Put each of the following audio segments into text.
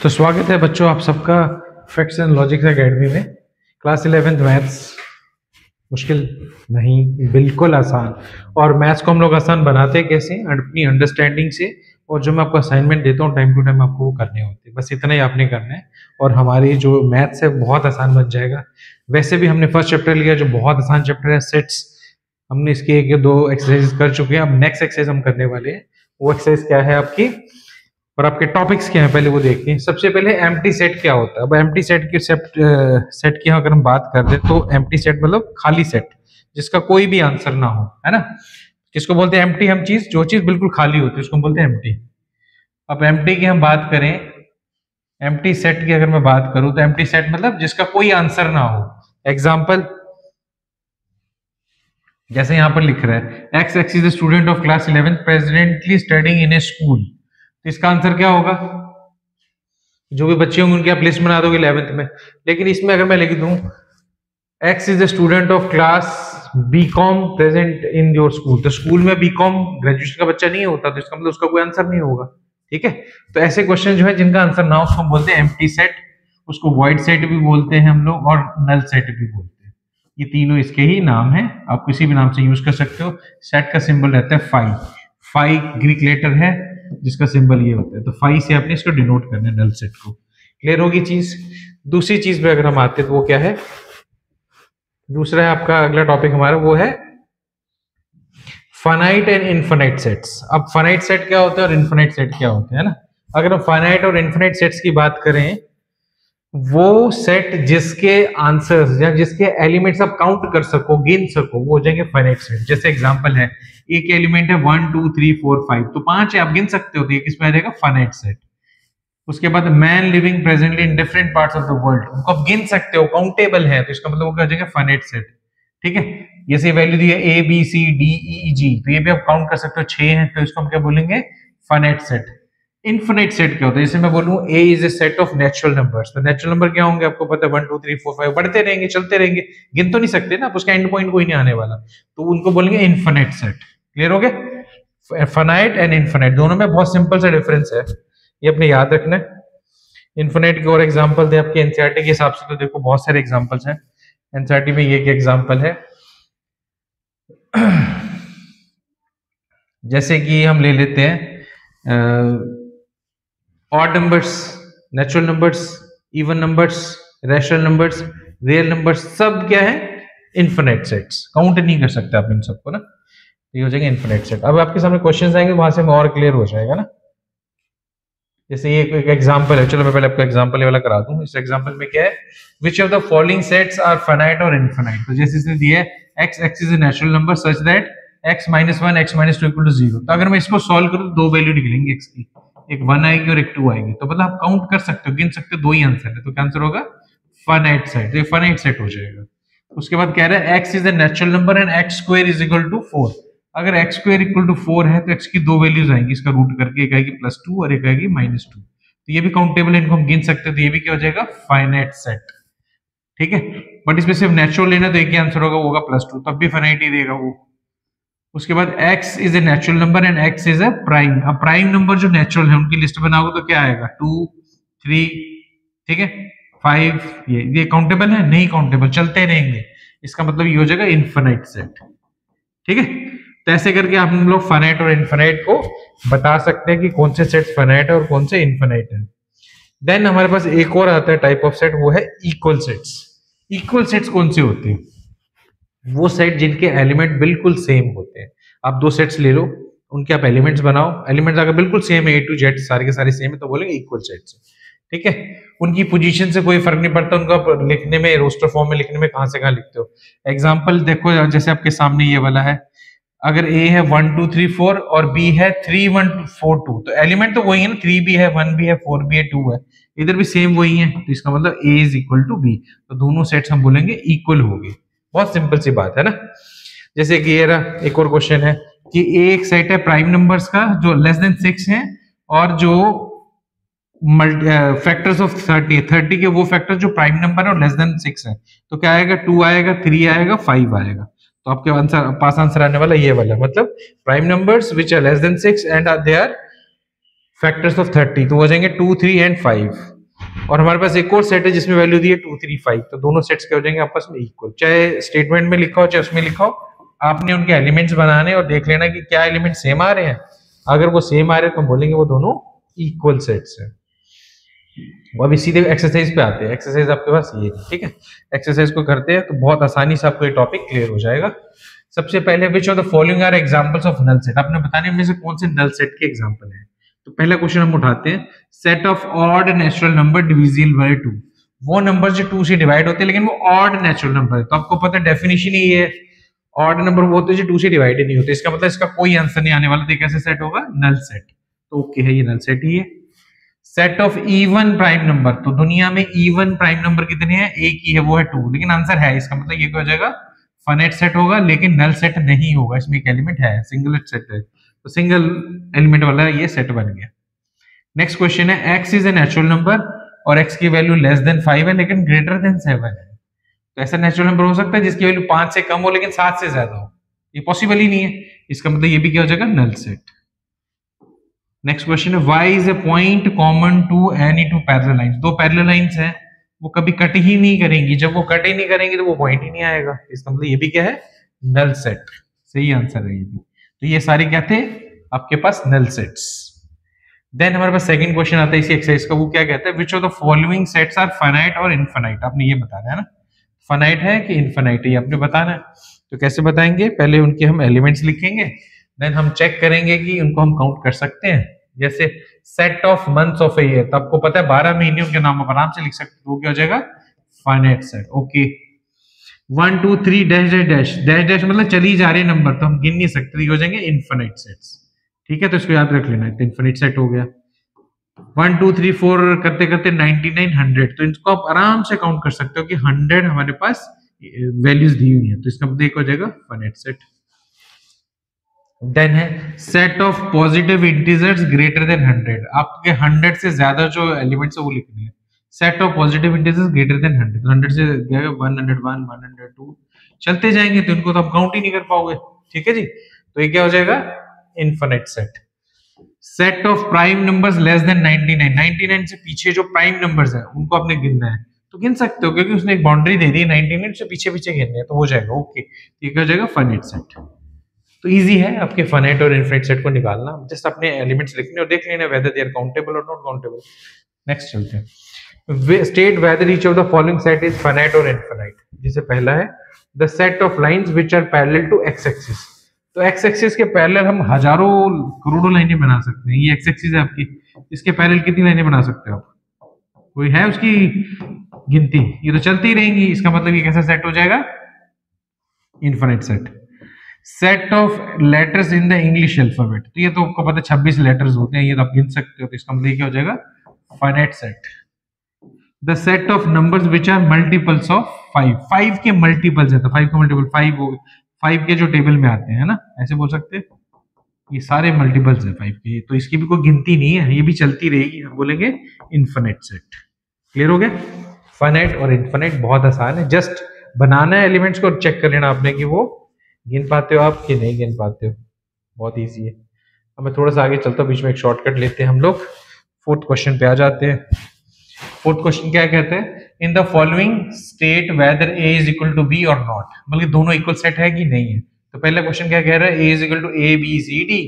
तो स्वागत है बच्चों आप सबका फैक्ट्स एंड लॉजिक्स एकेडमी में। क्लास 11th मैथ्स मुश्किल नहीं, बिल्कुल आसान। और मैथ्स को हम लोग आसान बनाते कैसे? अपनी अंडरस्टैंडिंग से। और जो मैं आपको असाइनमेंट देता हूँ टाइम टू टाइम आपको वो करने होते हैं, बस इतना ही आपने करना है और हमारी जो मैथ्स है बहुत आसान बन जाएगा। वैसे भी हमने फर्स्ट चैप्टर लिया जो बहुत आसान चैप्टर है, सेट्स। हमने इसकी एक या दो एक्सरसाइज कर चुके हैं। अब नेक्स्ट एक्सरसाइज हम करने वाले हैं। वो एक्सरसाइज क्या है आपकी और आपके टॉपिक्स क्या हैं पहले वो देखते हैं। सबसे पहले एम्प्टी सेट क्या होता है। अब एम्प्टी सेट की सेट की अगर हम बात कर दें तो एम्प्टी सेट मतलब खाली सेट जिसका कोई भी आंसर ना हो, है ना। किसको बोलते हैं एम्प्टी? हम चीज जो चीज बिल्कुल खाली होती है उसको बोलते हैं एम्प्टी। अब एम्प्टी की हम बात करें, एम्प्टी सेट की अगर मैं बात करूं तो एम्प्टी सेट मतलब जिसका कोई आंसर ना हो। एग्जाम्पल जैसे यहां पर लिख रहा है x x is the student of class 11th presently studying in A school. तो इसका आंसर क्या होगा? जो भी बच्चे होंगे उनकी आप लिस्ट बना दोगे 11th में। लेकिन इसमें अगर मैं लिख दूं X is the student of class BCom present in your school, तो स्कूल में बीकॉम ग्रेजुएशन का बच्चा नहीं होता, तो इसका मतलब उसका कोई आंसर नहीं होगा। ठीक है, तो ऐसे क्वेश्चन जो है जिनका आंसर ना हो उसको हम बोलते हैं एम्प्टी सेट। उसको वॉइड सेट भी बोलते हैं हम लोग और नल सेट भी बोलते हैं। ये तीनों इसके ही नाम है, आप किसी भी नाम से यूज कर सकते हो। सेट का सिंबल रहता है फाई। फाई ग्रीक लेटर है जिसका सिंबल ये होता है, तो फाई से आपने इसको डिनोट करना है नल सेट को। क्लियर होगी चीज। दूसरी चीज पे अगर हम आते हैं तो वो क्या है? दूसरा है आपका अगला टॉपिक हमारा वो है फाइनाइट एंड इनफिनिट सेट्स। अब फाइनाइट सेट क्या होता है और इनफिनिट सेट क्या होता है ना। अगर हम फाइनाइट और इनफिनिट सेट्स की बात करें, वो सेट जिसके आंसर्स या जिसके एलिमेंट्स आप काउंट कर सको, गिन सको, वो हो जाएंगे फाइनाइट सेट। जैसे एग्जांपल है एक एलिमेंट है 1 2 3 4 5, तो 5 है आप गिन सकते हो, तो ये किसमें आ जाएगा? Finite set. उसके बाद man living presently in different parts of the world, उनको आप गिन सकते हो, काउंटेबल है, तो इसका मतलब वो क्या हो जाएगा? Finite set. ठीक है, जैसे वैल्यू दी है ए बी सी डी ई जी, तो ये भी आप काउंट कर सकते हो, 6 है, तो इसको हम क्या बोलेंगे? Finite set. इनफिनिट सेट क्या होता है? जैसे मैं बोलूं A is a set of natural numbers, तो नेचुरल नंबर क्या होंगे आपको पता है? 1 2 3 4 5 बढ़ते रहेंगे, चलते रहेंगे, गिन तो नहीं सकते ना, उसका एंड पॉइंट कोई नहीं आने वाला, तो उनको बोलेंगे इनफिनिट सेट। क्लियर हो गया? फाइनाइट एंड इनफिनिट दोनों में बहुत सिंपल सा डिफरेंस है, ये अपने याद रखना है। इनफिनिट के और एग्जांपल दे आपके एनसीईआरटी के हिसाब से, तो देखो बहुत सारे एग्जांपल्स हैं एनसीईआरटी में। ये एक एग्जांपल है जैसे कि हम ले लेते हैं odd numbers, natural numbers, even numbers, rational numbers, real numbers, सब क्या है? Infinite sets. काउंट नहीं कर सकते आप इन सबको ना, ये हो जाएगा इनफिनिट सेट। अब आपके सामने क्वेश्चंस आएंगे, वहां से और क्लियर हो जाएगा ना। जैसे ये एक एग्जांपल है, चलो मैं पहले आपको एग्जांपल वाला करा दूं। इस एग्जांपल में क्या है? Which of the following sets are finite और इनफिनिट। तो जैसे इसने दिया है x x is a natural number such that x minus 1 x minus 2 equal to 0। तो अगर मैं इसको सॉल्व करूं तो दो वैल्यू निकलेंगी x की, एक 1 आएगी और एक 2 आएगी, तो मतलब आप काउंट कर सकते हो, गिन सकते हो, दो ही आंसर है, तो क्या आंसर होगा? Finite set. तो ये फाइनाइट सेट हो जाएगा। उसके बाद कह रहा है x is a natural number and x square is equal to 4। अगर x स्क्वायर इक्वल टू 4 है तो x की दो वैल्यूज आएंगी, इसका रूट करके, एक आएगी +2 और एक आएगी -2, तो ये भी काउंटेबल है, इनको हम गिन सकते हैं, तो ये भी क्या हो जाएगा? Finite set. ठीक है, बट इसमें सिर्फ नेचुरल लेना तो एक ही आंसर होगा, वो होगा +2, तब भी फाइनाइट ही देगा वो। उसके बाद x is a natural number and x is a prime. अब प्राइम नंबर जो नेचुरल है उनकी लिस्ट बनाओगे तो क्या आएगा? 2 3, ठीक है, 5, ये काउंटेबल है? नहीं काउंटेबल, चलते रहेंगे, इसका मतलब ये हो जाएगा इनफिनिट सेट। ठीक है, तो ऐसे करके हम लोग फाइनाइट और इनफिनिट को बता सकते हैं कि कौन से सेट्स फाइनाइट है और कौन से इनफिनिट है। देन हमारे पास एक और आता है टाइप ऑफ सेट, वो है इक्वल सेट्स। इक्वल सेट्स कौन से होते हैं? वो सेट जिनके एलिमेंट बिल्कुल सेम होते हैं। आप दो सेट्स ले लो, उनके आप एलिमेंट्स बनाओ, एलिमेंट्स अगर बिल्कुल सेम है, A to Z सारे के सारे सेम है, तो बोलेंगे इक्वल सेट्स। ठीक है, उनकी पोजीशन से कोई फर्क नहीं पड़ता, उनको आप लिखने में, रोस्टर फॉर्म में लिखने में कहां से कहां लिखते हो। एग्जांपल देखो, जैसे आपके सामने ये वाला है, अगर A है 1 2 3 4 और B है 3 1 4 2, तो एलिमेंट तो वही है ना, 3 भी है, 1 भी है, 4 भी है, 2 है, इधर भी सेम वही है, तो इसका मतलब A is equal to B, तो दोनों सेट्स हम बोलेंगे इक्वल हो गए। बहुत सिंपल सी बात है ना। जैसे कि ये रहा एक और क्वेश्चन है कि एक सेट है प्राइम नंबर्स का जो लेस देन 6 है, और जो फैक्टर्स ऑफ 30 के वो फैक्टर जो प्राइम नंबर है और लेस देन 6 है, तो क्या आएगा? 2 आएगा, 3 आएगा, 5 आएगा। तो आपके आंसर पास आंसर आने वाला ये वाला, मतलब prime numbers which are less than 6 and they are factors of 30, तो हो जाएंगे 2, 3 एंड 5। और हमारे पास एक और सेट है जिसमें वैल्यू दी है 2, 3, 5, तो दोनों सेट्स क्या हो जाएंगे आपस में इक्वल, चाहे स्टेटमेंट में लिखा हो चाहे उसमें लिखा हो, आपने उनके एलिमेंट्स बनाने और देख लेना कि क्या एलिमेंट सेम आ रहे हैं। अगर वो सेम आ रहे हैं तो हम बोलेंगे वो दोनों इक्वल सेट्स हैं। वो अभी सीधे एक्सरसाइज पे आते हैं। एक्सरसाइज आपके पास ये है, ठीक है। एक्सरसाइज को करते हैं तो बहुत आसानी से आपको ये टॉपिक क्लियर हो जाएगा। सबसे पहले which of the following are examples of null set, आपने बताने में से कौन से नल सेट के एग्जांपल हैं। तो पहला क्वेश्चन हम उठाते हैं, set of odd natural number divisible by 2, वो नंबर जो 2 से डिवाइड होते हैं लेकिन वो ऑड नेचुरल नंबर है। तो आपको पता है डेफिनेशन ही है, ऑड नंबर वो होते हैं जो 2 से डिवाइड नहीं होते। इसका मतलब इसका कोई आंसर नहीं आने वाला, तो कैसे सेट होगा, नल सेट। तो ओके है, ये नल सेट ही है। Set of even prime number, तो दुनिया में इवन प्राइम नंबर कितने हैं, एक ही है, वो है 2, लेकिन आंसर है, इसका मतलब ये क्या हो जाएगा, फाइनाइट सेट होगा, लेकिन नल सेट नहीं होगा, इसमें एक एलिमेंट है, सिंगल सेट है, तो सिंगल एलिमेंट वाला ये सेट बन गया। नेक्स्ट क्वेश्चन है, x is a natural number और x की वैल्यू लेस देन 5 है लेकिन ग्रेटर देन 7 है। तो ऐसा नेचुरल नंबर हो सकता है जिसकी वैल्यू 5 से कम हो लेकिन 7 से ज्यादा हो, ये पॉसिबल ही नहीं है, इसका मतलब ये भी क्या हो जाएगा, नल सेट। नेक्स्ट क्वेश्चन है, y is a point common to any two parallel lines, दो पैरेलल लाइंस हैं वो कभी कट ही नहीं करेंगी, जब वो कट ही नहीं करेंगी तो वो पॉइंट ही नहीं आएगा, इसका मतलब ये भी क्या है, नल सेट। सही आंसर है ये भी। तो ये सारे क्या थे आपके पास, नल सेट्स। देन हमारे पास सेकंड क्वेश्चन आता है इसी एक्सरसाइज का, वो क्या कहता है, which of the following sets are finite और इनफाइनाइट, आपने ये बताना है ना, फाइनाइट है कि इनफाइनाइट है, ये आपने बताना है। तो कैसे बताएंगे, पहले उनके हम एलिमेंट्स लिखेंगे, देन हम चेक करेंगे कि उनको हम काउंट कर सकते हैं। जैसे set of months of a year, तो आपको पता है 12 महीने के नाम आप आराम से लिख सकते हो, वो क्या हो जाएगा, finite set. Okay, 1 2 3 dash dash dash dash dash मतलब चली जा रही नंबर, तो हम गिन नहीं सकते, तो ये हो जाएंगे इनफाइनाइट सेट्स, ठीक है। तो इसको याद रख लेना है, तो इनफाइनाइट सेट हो गया। 1 2 3 4 करते करते 99 100, तो इनको आप आराम से काउंट कर सकते हो कि 100 हमारे पास वैल्यूज दी हुई है, तो इसका मतलब एक हो जाएगा फाइनाइट सेट। देन है set of positive integers greater than 100, आपके 100 से ज्यादा जो एलिमेंट्स है वो लिखने हैं। Set of positive integers greater than 100, 100 से 101 102 चलते जाएंगे, तो इनको तो आप काउंट ही नहीं कर पाओगे, ठीक है जी। तो ये क्या हो जाएगा, infinite set. Set of prime numbers less than 99, 99 से पीछे जो प्राइम नंबर्स है उनको आपने गिनना है, तो गिन सकते हो क्योंकि उसने एक बाउंड्री दे दी है, 99 से पीछे पीछे गिनने हैं, तो हो जाएगा ओके। ये क्या हो जाएगा, फाइनाइट सेट। तो इजी है आपके फाइनाइट और इनफिनिट सेट को निकालना, जस्ट अपने एलिमेंट्स लिखने और देख लेना वेदर दे आर काउंटेबल और नॉट काउंटेबल। नेक्स्ट चलते हैं, state whether each of the following set is finite और इनफिनिट। जैसे पहला है the set of lines which are parallel to x axis, तो एक्स एक्सिस के पैरेलल हम हजारों करोड़ों लाइनें बना सकते हैं। ये एक्स एक्सिस है आपकी, इसके पैरेलल कितनी लाइनें बना सकते हो आप, कोई है उसकी गिनती, ये तो चलती रहेंगी, इसका मतलब ये कैसा सेट हो जाएगा, infinite set. Set of letters in the English alphabet, तो ये तो आपको पता है 26 लेटर्स होते हैं, ये तो आप गिन सकते हो, तो इसका मतलब क्या हो जाएगा, finite set. The set of numbers which are multiples of 5, 5 के मल्टीपल्स है, तो 5 का मल्टीपल 5 हो, 5 के जो टेबल में आते हैं ना, ऐसे बोल सकते हैं, ये सारे मल्टीपल्स है 5 के, तो इसकी भी कोई गिनती नहीं है, ये भी चलती रहेगी, हम बोलेंगे इनफिनिट सेट। क्लियर हो गया, फाइनाइट और इनफिनिट बहुत आसान है, जस्ट बनाना है एलिमेंट्स को, चेक कर लेना आपने कि वो गिन पाते हो आप कि नहीं गिन पाते हो, बहुत इजी है। अब मैं थोड़ा सा आगे चलता हूँ, बीच में एक शॉर्टकट लेते हैं हम लोग, फोर्थ क्वेश्चन पे आ जाते हैं। फोर्थ क्वेश्चन क्या कहते हैं, in the following state whether A is equal to B और नॉट, मतलब दोनों इक्वल सेट है कि नहीं है। तो पहला क्वेश्चन क्या कह रहा है, A is equal to A B C D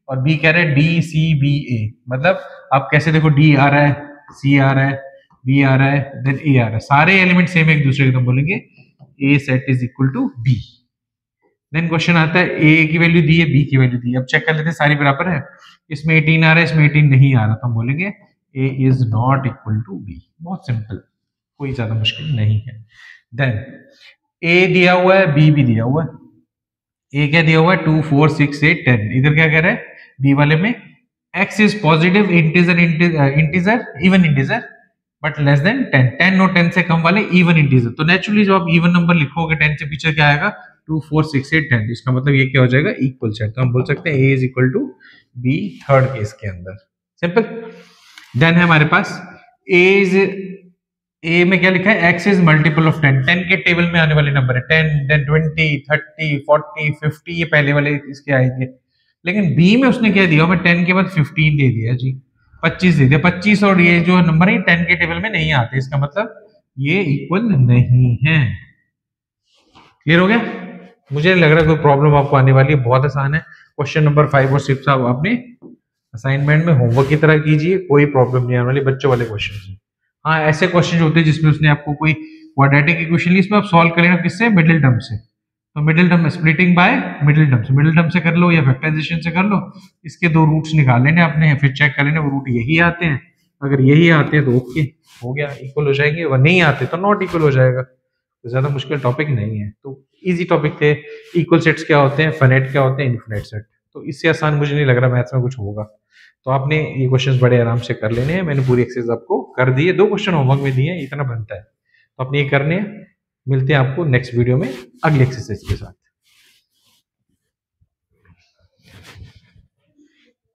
और बी कह रहा है डी सी बी ए, मतलब आप कैसे देखो, डी आ रहा है, सी आ रहा है, बी आ रहा है, देन ए आ रहा है, सारे एलिमेंट सेम एक दूसरे के, तो बोलेंगे A set is equal to B. Then question आता है ए की वैल्यू दी है, बी की वैल्यू दी है, अब चेक कर लेते हैं सारी बराबर है, इसमें 18 आ रहा है, इसमें 18 नहीं आ रहा, तो हम बोलेंगे A is not equal to B. बहुत सिंपल, कोई ज्यादा मुश्किल नहीं है। देन ए दिया हुआ है, बी भी दिया हुआ है, ए क्या दिया हुआ है 2 4 6 8 10, इधर क्या कह रहा है बी वाले में, x is positive integer even integer but less than 10, 10 और 10 से कम वाले इवन इंटीजर, तो नेचुरली जब आप इवन नंबर लिखोगे 10 से पीछे क्या आएगा 2 4 6 8 10, इसका मतलब ये क्या हो जाएगा, इक्वल सेट, तो हम बोल सकते हैं A is equal to B third case के अंदर, सिंपल। देन है हमारे पास ए में क्या लिखा है, x इज मल्टीपल ऑफ 10, 10 के टेबल में आने वाले नंबर है 10, देन 20 30 40 50, ये पहले वाले इसके आएंगे, लेकिन बी में उसने क्या दिया, मैं 10 के बाद 15 दे दिया जी, 25 दे दिया, 25 और ये जो नंबर है 10 के टेबल में नहीं आते, इसका मतलब ये इक्वल नहीं है। क्लियर हो गया? मुझे नहीं लग रहा कोई प्रॉब्लम आपको आने वाली है, बहुत आसान है। क्वेश्चन नंबर 5 और 6 आप अपने असाइनमेंट में होमवर्क की तरह कीजिए, कोई प्रॉब्लम नहीं आने वाली, बच्चों वाले क्वेश्चन। हाँ, ऐसे क्वेश्चन होते हैं जिसमें उसने आपको कोई क्वाड्रेटिक इक्वेशन ली, इसमें आप सॉल्व करेंगे किससे? मिडिल टर्म से। तो middle term splitting by middle term से, मिडिल टर्म से कर लो या फैक्टराइजेशन से कर लो, इसके दो रूट्स निकाल लेने आपने, फिर चेक कर लेने वो रूट यही आते हैं, अगर यही आते हैं तो ओके हो गया, इक्वल हो जाएंगे, अगर नहीं आते तो नॉट इक्वल हो जाएगा। तो ज्यादा मुश्किल टॉपिक नहीं है, तो इजी टॉपिक थे। इक्वल सेट्स क्या होते हैं, फाइनाइट क्या होते हैं, इनफिनिट सेट, तो इससे आसान मुझे नहीं लग रहा मैथ्स में कुछ होगा। तो आपने ये क्वेश्चंस बड़े आराम से कर लेने हैं, मैंने पूरी एक्सरसाइज आपको कर दी है, 2 क्वेश्चन होमवर्क में दिए हैं, इतना बनता है, तो आपने ये करने हैं। मिलते हैं आपको नेक्स्ट वीडियो में अगली एक्सरसाइज के साथ।